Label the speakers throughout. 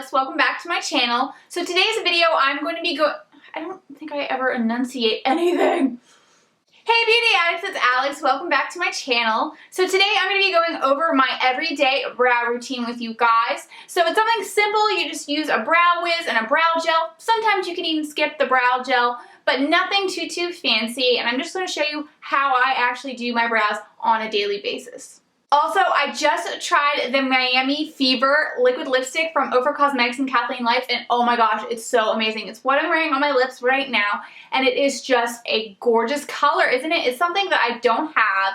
Speaker 1: Alex. Welcome back to my channel. So today's video I'm going to be I don't think I ever enunciate anything. Hey beauty addicts, it's Alex. Welcome back to my channel. So today I'm going to be going over my everyday brow routine with you guys. So it's something simple. You just use a brow wiz and a brow gel. Sometimes you can even skip the brow gel, but nothing too fancy. And I'm just going to show you how I actually do my brows on a daily basis. Also, I just tried the Miami Fever liquid lipstick from Ofra Cosmetics and Kathleen Life, and oh my gosh, it's so amazing. It's what I'm wearing on my lips right now, and it is just a gorgeous color, isn't it? It's something that I don't have,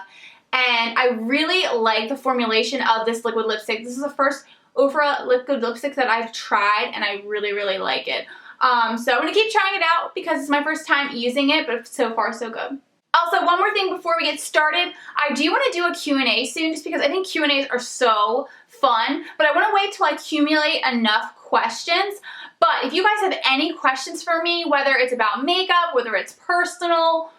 Speaker 1: and I really like the formulation of this liquid lipstick. This is the first Ofra liquid lipstick that I've tried, and I really like it. So I'm going to keep trying it out because it's my first time using it, but so far so good. Also, one more thing before we get started, I do want to do a Q&A soon just because I think Q&As are so fun, but I want to wait till I accumulate enough questions. But if you guys have any questions for me, whether it's about makeup, whether it's personal,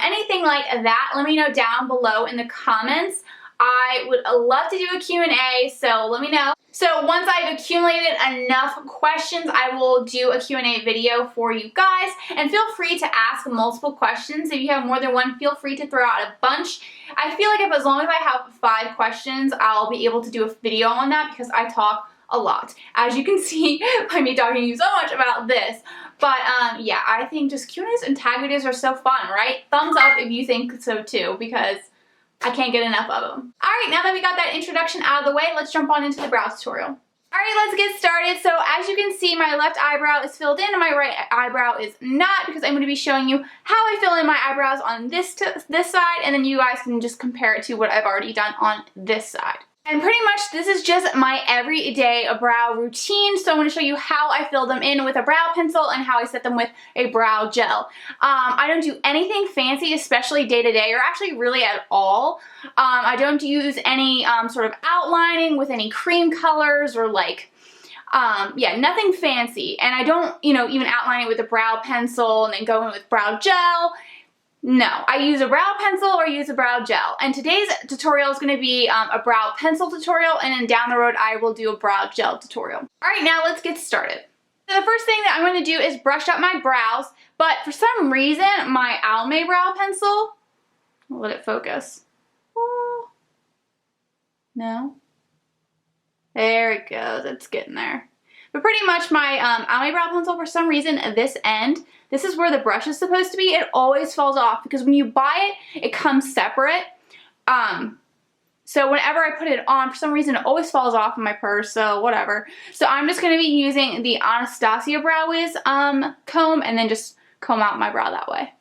Speaker 1: anything like that, let me know down below in the comments. I would love to do a Q&A, so let me know. So once I've accumulated enough questions, I will do a Q&A video for you guys. And feel free to ask multiple questions. If you have more than one, feel free to throw out a bunch. I feel like as long as I have 5 questions, I'll be able to do a video on that because I talk a lot. As you can see by me talking to you so much about this. But yeah, I think just Q&As and tag videos are so fun, right? Thumbs up if you think so too, because I can't get enough of them. Alright, now that we got that introduction out of the way, let's jump on into the brow tutorial. Alright, let's get started. So as you can see, my left eyebrow is filled in and my right eyebrow is not, because I'm going to be showing you how I fill in my eyebrows on this side, and then you guys can just compare it to what I've already done on this side. And pretty much this is just my everyday brow routine. So I'm going to show you how I fill them in with a brow pencil and how I set them with a brow gel. I don't do anything fancy, especially day to day, or actually really at all. I don't use any sort of outlining with any cream colors or like, yeah, nothing fancy. And I don't, even outline it with a brow pencil and then go in with brow gel. No, I use a brow pencil or use a brow gel. And today's tutorial is going to be a brow pencil tutorial, and then down the road I will do a brow gel tutorial. Alright, now let's get started. So the first thing that I'm going to do is brush up my brows, but for some reason my Almay brow pencil, I'll let it focus. Oh, no. There it goes, it's getting there. But pretty much my Almay brow pencil, for some reason, this end, this is where the brush is supposed to be, it always falls off because when you buy it, it comes separate. So whenever I put it on, for some reason, it always falls off in my purse, so whatever. So I'm just going to be using the Anastasia Brow Wiz comb and then just comb out my brow that way.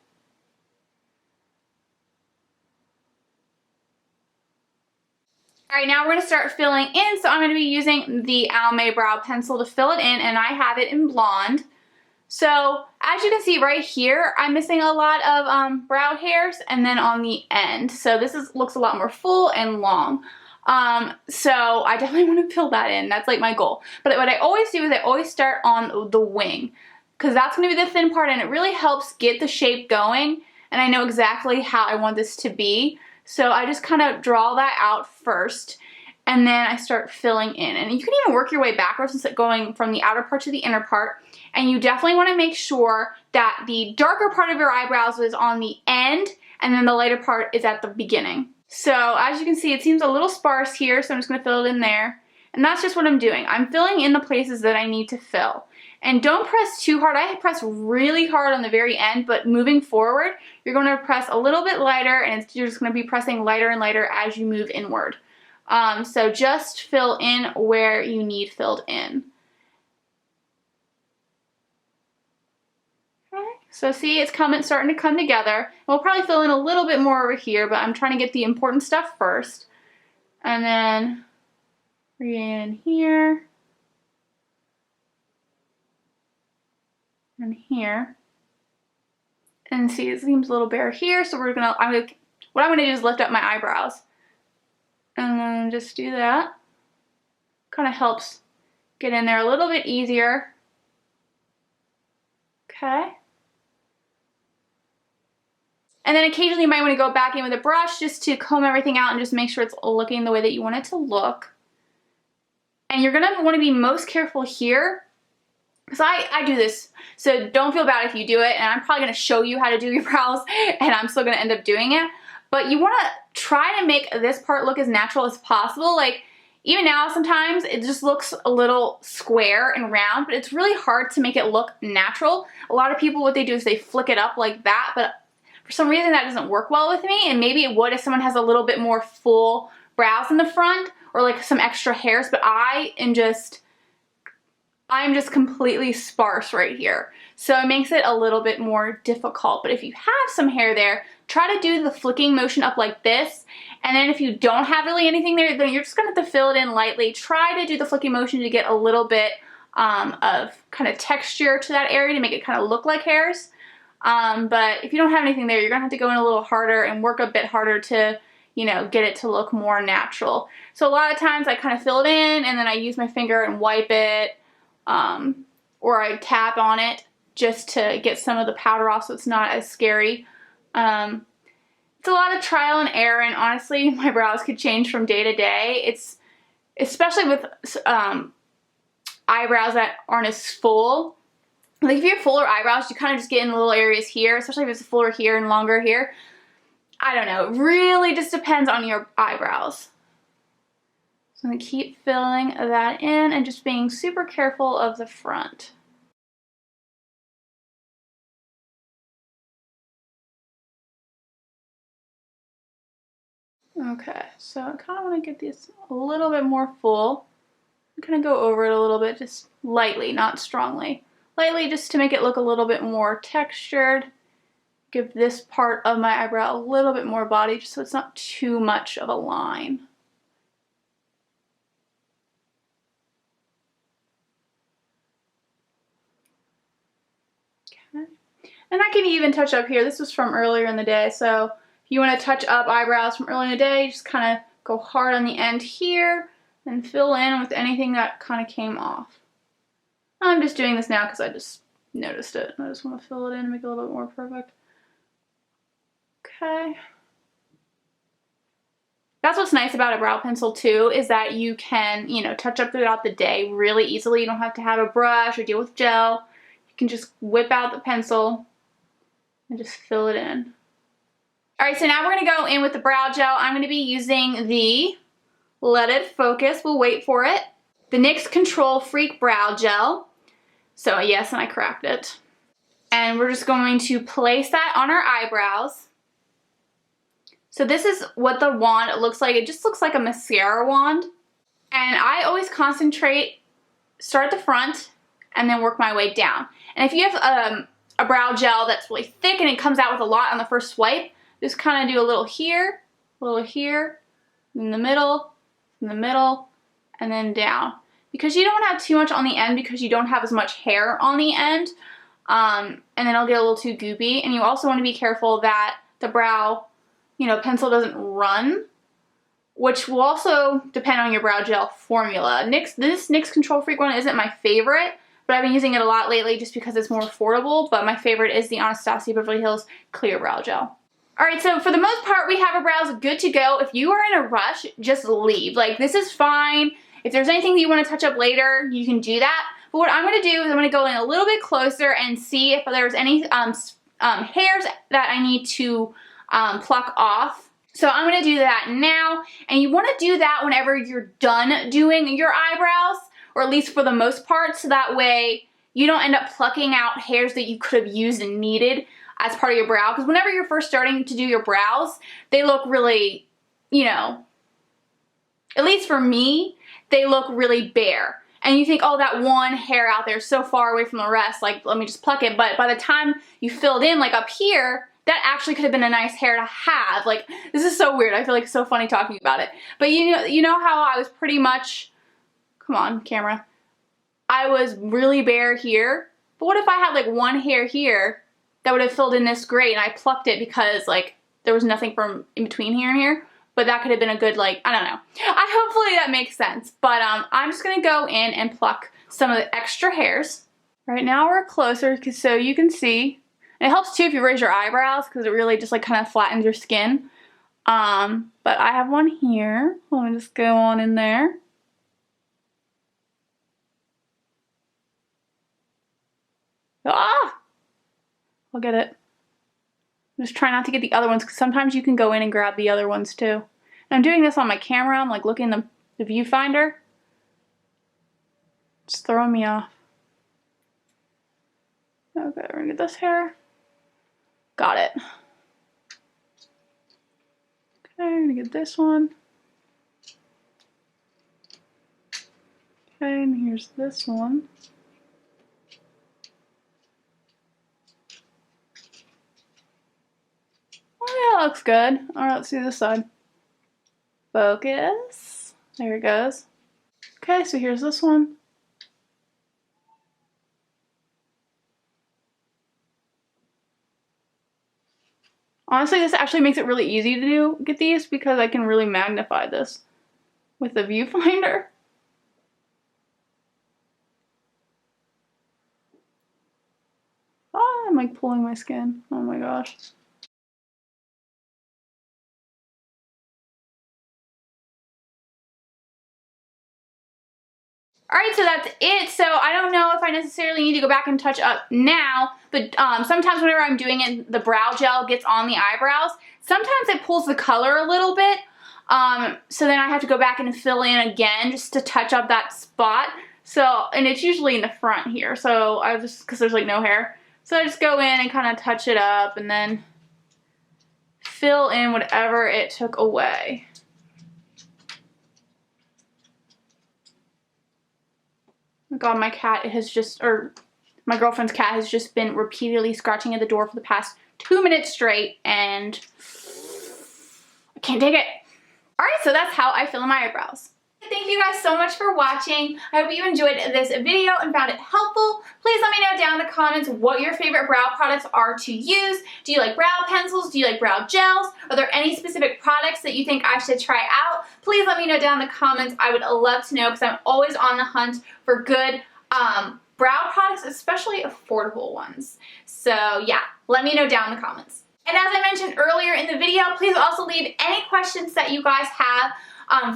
Speaker 1: Alright, now we're going to start filling in, so I'm going to be using the Almay brow pencil to fill it in, and I have it in blonde. So, as you can see right here, I'm missing a lot of brow hairs, and then on the end. So this looks a lot more full and long. So I definitely want to fill that in. That's like my goal. But what I always do is I always start on the wing, because that's going to be the thin part, and it really helps get the shape going, and I know exactly how I want this to be. So I just kind of draw that out first, and then I start filling in. And you can even work your way backwards instead of going from the outer part to the inner part. And you definitely want to make sure that the darker part of your eyebrows is on the end, and then the lighter part is at the beginning. So as you can see, it seems a little sparse here, so I'm just going to fill it in there. And that's just what I'm doing. I'm filling in the places that I need to fill. And don't press too hard. I press really hard on the very end, but moving forward, you're going to press a little bit lighter, and you're just going to be pressing lighter and lighter as you move inward. So just fill in where you need filled in. Okay. So see, it's starting to come together. We'll probably fill in a little bit more over here, but I'm trying to get the important stuff first. And then bring it in here. And here, and see, it seems a little bare here, so what I'm gonna do is lift up my eyebrows, and then just do that. Kind of helps get in there a little bit easier. Okay. And then occasionally you might want to go back in with a brush just to comb everything out and just make sure it's looking the way that you want it to look. And you're gonna wanna be most careful here, because I do this, so don't feel bad if you do it, and I'm probably gonna show you how to do your brows, and I'm still gonna end up doing it. But you wanna try to make this part look as natural as possible. Like, even now, sometimes it just looks a little square and round, but it's really hard to make it look natural. A lot of people, what they do is they flick it up like that, but for some reason that doesn't work well with me, and maybe it would if someone has a little bit more full brows in the front, or like some extra hairs, but I'm just completely sparse right here. So it makes it a little bit more difficult. But if you have some hair there, try to do the flicking motion up like this. And then if you don't have really anything there, then you're just gonna have to fill it in lightly. Try to do the flicking motion to get a little bit of kind of texture to that area to make it kind of look like hairs. But if you don't have anything there, you're gonna have to go in a little harder and work a bit harder to, you know, get it to look more natural. So a lot of times I kind of fill it in and then I use my finger and wipe it, or I tap on it just to get some of the powder off so it's not as scary. It's a lot of trial and error, and honestly, my brows could change from day to day. It's especially with eyebrows that aren't as full. Like if you have fuller eyebrows, you kind of just get in the little areas here, especially if it's fuller here and longer here. I don't know, it really just depends on your eyebrows. So I'm going to keep filling that in and just being super careful of the front. Okay, so I kind of want to get this a little bit more full. I'm going to go over it a little bit, just lightly, not strongly. Lightly, just to make it look a little bit more textured. Give this part of my eyebrow a little bit more body, just so it's not too much of a line. Okay. And I can even touch up here. This was from earlier in the day, so if you want to touch up eyebrows from earlier in the day, just kind of go hard on the end here and fill in with anything that kind of came off. I'm just doing this now because I just noticed it. I just want to fill it in and make it a little bit more perfect. Okay. That's what's nice about a brow pencil too, is that you can, you know, touch up throughout the day really easily. You don't have to have a brush or deal with gel. You can just whip out the pencil and just fill it in. Alright, so now we're going to go in with the brow gel. I'm going to be using the Let It Focus, we'll wait for it, the NYX Control Freak Brow Gel. So yes, and I cracked it. And we're just going to place that on our eyebrows. So this is what the wand looks like. It just looks like a mascara wand. And I always concentrate, start at the front, and then work my way down. And if you have a brow gel that's really thick and it comes out with a lot on the first swipe, just kind of do a little here, in the middle, and then down. Because you don't have too much on the end because you don't have as much hair on the end. And then it'll get a little too goopy. And you also want to be careful that the brow, you know, pencil doesn't run, which will also depend on your brow gel formula. This NYX Control Freak one isn't my favorite, but I've been using it a lot lately just because it's more affordable. But my favorite is the Anastasia Beverly Hills Clear Brow Gel. Alright, so for the most part, we have our brows good to go. If you are in a rush, just leave. Like, this is fine. If there's anything that you want to touch up later, you can do that. But what I'm going to do is I'm going to go in a little bit closer and see if there's any hairs that I need to pluck off. So I'm going to do that now. And you want to do that whenever you're done doing your eyebrows, or at least for the most part, so that way you don't end up plucking out hairs that you could have used and needed as part of your brow. Because whenever you're first starting to do your brows, they look really, you know, at least for me, they look really bare. And you think, oh, that one hair out there is so far away from the rest, like, let me just pluck it. But by the time you filled in, like up here, that actually could have been a nice hair to have. Like, this is so weird. I feel like it's so funny talking about it. But you know how I was pretty much, come on, camera. I was really bare here. But what if I had like one hair here that would have filled in this great, and I plucked it because like there was nothing from in between here and here? But that could have been a good, like, I don't know. Hopefully that makes sense. But I'm just going to go in and pluck some of the extra hairs. Right now we're closer so you can see. And it helps too if you raise your eyebrows because it really just like kind of flattens your skin. But I have one here. Let me just go on in there. Ah! I'll get it. Just try not to get the other ones, because sometimes you can go in and grab the other ones too. And I'm doing this on my camera. I'm like looking in the viewfinder. It's throwing me off. Okay, we're gonna get this hair. Got it. Okay, I'm gonna get this one. Okay, and here's this one. Oh yeah, that looks good. Alright, let's see this side. Focus. There it goes. Okay, so here's this one. Honestly, this actually makes it really easy to get these because I can really magnify this with the viewfinder. Ah, I'm like pulling my skin. Oh my gosh. Alright, so that's it. So I don't know if I necessarily need to go back and touch up now, but sometimes whenever I'm doing it, the brow gel gets on the eyebrows. Sometimes it pulls the color a little bit, so then I have to go back and fill in again just to touch up that spot. So, and it's usually in the front here, so I just, because there's like no hair. So I just go in and kind of touch it up and then fill in whatever it took away. Oh God, my cat has just, or my girlfriend's cat has just been repeatedly scratching at the door for the past 2 minutes straight, and I can't take it. Alright, so that's how I fill in my eyebrows. Thank you guys so much for watching. I hope you enjoyed this video and found it helpful. Please let me know down in the comments what your favorite brow products are to use. Do you like brow pencils? Do you like brow gels? Are there any specific products that you think I should try out? Please let me know down in the comments. I would love to know because I'm always on the hunt for good brow products, especially affordable ones. So yeah, let me know down in the comments. And as I mentioned earlier in the video, please also leave any questions that you guys have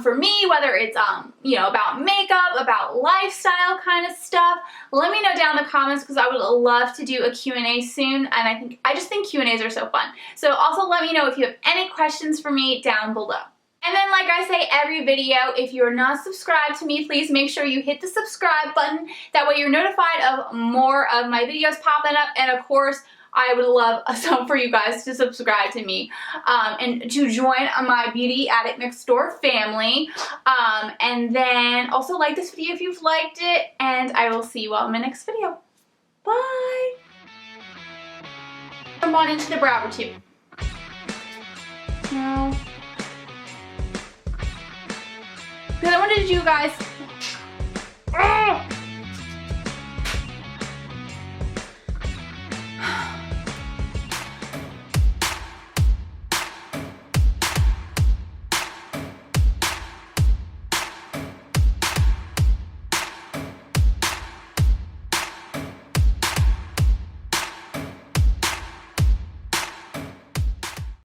Speaker 1: for me, whether it's you know, about makeup, about lifestyle kind of stuff. Let me know down in the comments because I would love to do a Q&A soon, and I just think Q&As are so fun. So also let me know if you have any questions for me down below. And then, like I say every video, if you're not subscribed to me, please make sure you hit the subscribe button. That way you're notified of more of my videos popping up, and of course, I would love some for you guys to subscribe to me and to join my Beauty Addict Next Door family. And then also like this video if you've liked it, and I will see you all in my next video. Bye! Jump on into the brow tube. No. Because I wanted to do, guys,